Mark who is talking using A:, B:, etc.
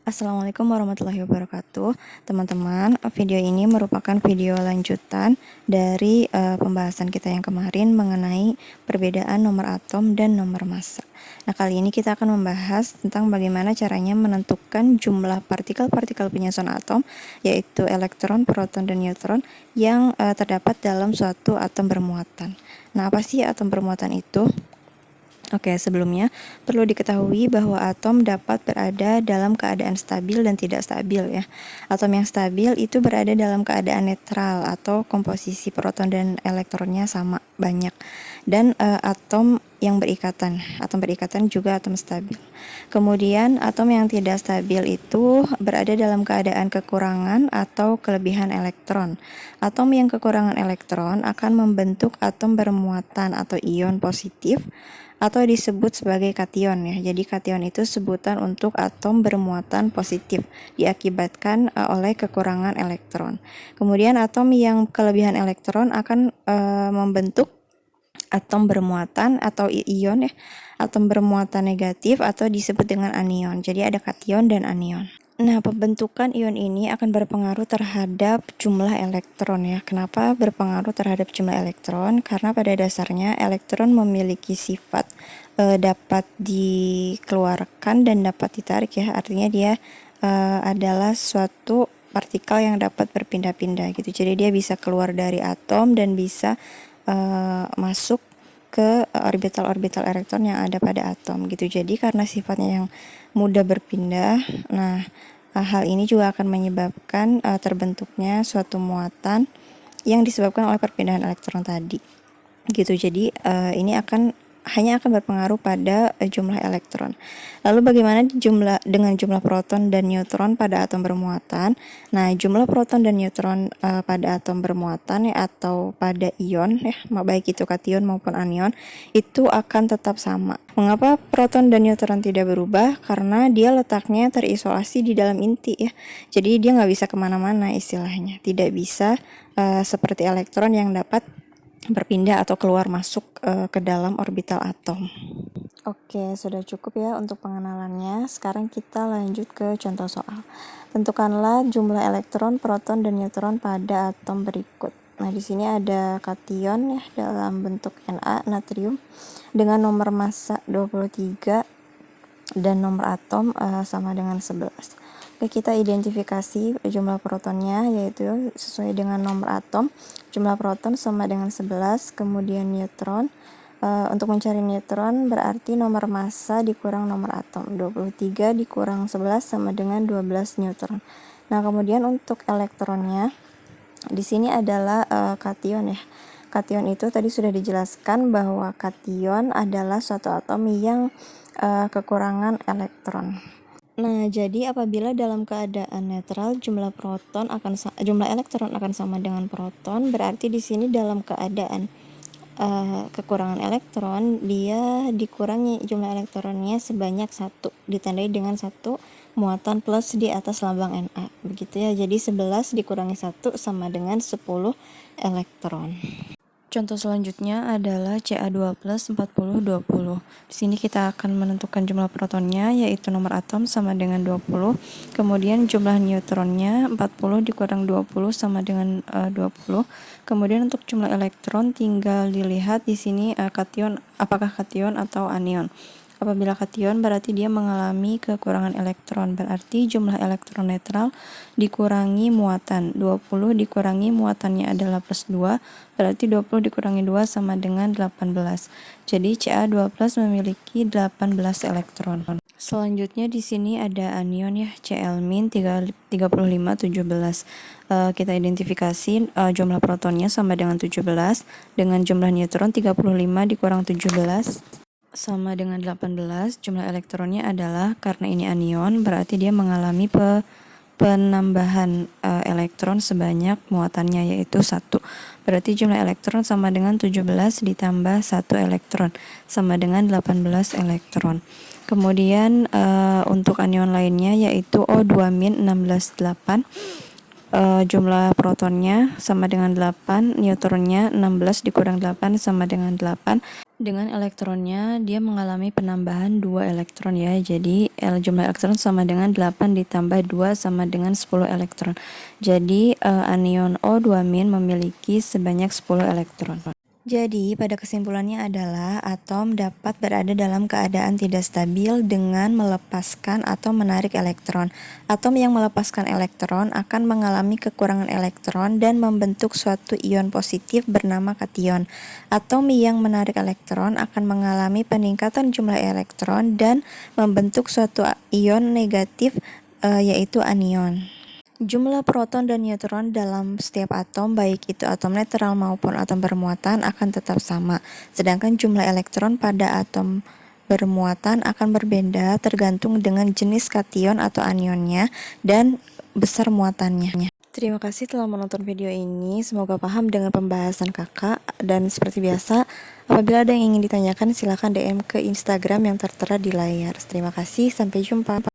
A: Assalamualaikum warahmatullahi wabarakatuh. Teman-teman, video ini merupakan video lanjutan dari pembahasan kita yang kemarin mengenai perbedaan nomor atom dan nomor massa. Nah, kali ini kita akan membahas tentang bagaimana caranya menentukan jumlah partikel-partikel penyusun atom, yaitu elektron, proton, dan neutron yang terdapat dalam suatu atom bermuatan. Nah, apa sih atom bermuatan itu? Oke, sebelumnya perlu diketahui bahwa atom dapat berada dalam keadaan stabil dan tidak stabil ya. Atom yang stabil itu berada dalam keadaan netral atau komposisi proton dan elektronnya sama banyak. Dan atom berikatan juga atom stabil. Kemudian atom yang tidak stabil itu berada dalam keadaan kekurangan atau kelebihan elektron. Atom yang kekurangan elektron akan membentuk atom bermuatan atau ion positif atau disebut sebagai kation ya. Jadi kation itu sebutan untuk atom bermuatan positif diakibatkan oleh kekurangan elektron. Kemudian atom yang kelebihan elektron akan membentuk atom bermuatan atau ion ya. Atom bermuatan negatif atau disebut dengan anion. Jadi ada kation dan anion. Nah, pembentukan ion ini akan berpengaruh terhadap jumlah elektron ya. Kenapa berpengaruh terhadap jumlah elektron? Karena pada dasarnya elektron memiliki sifat dapat dikeluarkan dan dapat ditarik ya. Artinya dia adalah suatu partikel yang dapat berpindah-pindah gitu. Jadi dia bisa keluar dari atom dan bisa masuk ke orbital-orbital elektron yang ada pada atom gitu. Jadi karena sifatnya yang mudah berpindah, nah hal ini juga akan menyebabkan terbentuknya suatu muatan yang disebabkan oleh perpindahan elektron tadi gitu. Jadi ini hanya akan berpengaruh pada jumlah elektron. Lalu bagaimana dengan jumlah proton dan neutron pada atom bermuatan? Nah, jumlah proton dan neutron pada atom bermuatan ya, atau pada ion ya, baik itu kation maupun anion, itu akan tetap sama. Mengapa proton dan neutron tidak berubah? Karena dia letaknya terisolasi di dalam inti ya. Jadi dia nggak bisa kemana-mana istilahnya. Tidak bisa seperti elektron yang dapat berpindah atau keluar masuk ke dalam orbital atom. Oke, sudah cukup ya untuk pengenalannya. Sekarang kita lanjut ke contoh soal. Tentukanlah jumlah elektron, proton, dan neutron pada atom berikut. Nah, di sini ada kation ya dalam bentuk Na, natrium, dengan nomor massa 23 dan nomor atom sama dengan 11. Oke, kita identifikasi jumlah protonnya yaitu sesuai dengan nomor atom. Jumlah proton sama dengan 11, kemudian neutron. Untuk mencari neutron berarti nomor massa dikurang nomor atom. 23 dikurang 11 sama dengan 12 neutron. Nah, kemudian untuk elektronnya di sini adalah kation ya. Kation itu tadi sudah dijelaskan bahwa kation adalah suatu atom yang kekurangan elektron. Nah, jadi apabila dalam keadaan netral jumlah elektron akan sama dengan proton, berarti di sini dalam keadaan kekurangan elektron, dia dikurangi jumlah elektronnya sebanyak 1, ditandai dengan 1 muatan plus di atas lambang Na. Begitu ya. Jadi 11 dikurangi 1 sama dengan 10 elektron. Contoh selanjutnya adalah Ca2 plus 40, 20. Di sini kita akan menentukan jumlah protonnya, yaitu nomor atom sama dengan 20. Kemudian jumlah neutronnya 40 dikurang 20 sama dengan 20. Kemudian untuk jumlah elektron tinggal dilihat di sini apakah kation atau anion. Apabila kation berarti dia mengalami kekurangan elektron, berarti jumlah elektron netral dikurangi muatan. 20 dikurangi muatannya adalah plus 2, berarti 20 dikurangi 2 sama dengan 18. Jadi Ca2 plus memiliki 18 elektron. Selanjutnya di sini ada anion ya, Cl- 35, 17. Kita identifikasi jumlah protonnya sama dengan 17, dengan jumlah neutron 35 dikurang 17 sama dengan 18. Jumlah elektronnya adalah, karena ini anion, berarti dia mengalami penambahan elektron sebanyak muatannya yaitu 1. Berarti jumlah elektron sama dengan 17 ditambah 1 elektron sama dengan 18 elektron. Kemudian untuk anion lainnya yaitu O2- 16,8. Jumlah protonnya sama dengan 8, neutronnya 16 dikurang 8 sama dengan 8. Dengan elektronnya, dia mengalami penambahan 2 elektron ya. Jadi, jumlah elektron sama dengan 8 ditambah 2 sama dengan 10 elektron. Jadi, anion O2- memiliki sebanyak 10 elektron. Jadi, pada kesimpulannya adalah atom dapat berada dalam keadaan tidak stabil dengan melepaskan atau menarik elektron. Atom yang melepaskan elektron akan mengalami kekurangan elektron dan membentuk suatu ion positif bernama kation. Atom yang menarik elektron akan mengalami peningkatan jumlah elektron dan membentuk suatu ion negatif, yaitu anion. Jumlah proton dan neutron dalam setiap atom, baik itu atom netral maupun atom bermuatan, akan tetap sama. Sedangkan jumlah elektron pada atom bermuatan akan berbeda tergantung dengan jenis kation atau anionnya dan besar muatannya. Terima kasih telah menonton video ini. Semoga paham dengan pembahasan kakak. Dan seperti biasa, apabila ada yang ingin ditanyakan, silakan DM ke Instagram yang tertera di layar. Terima kasih, sampai jumpa.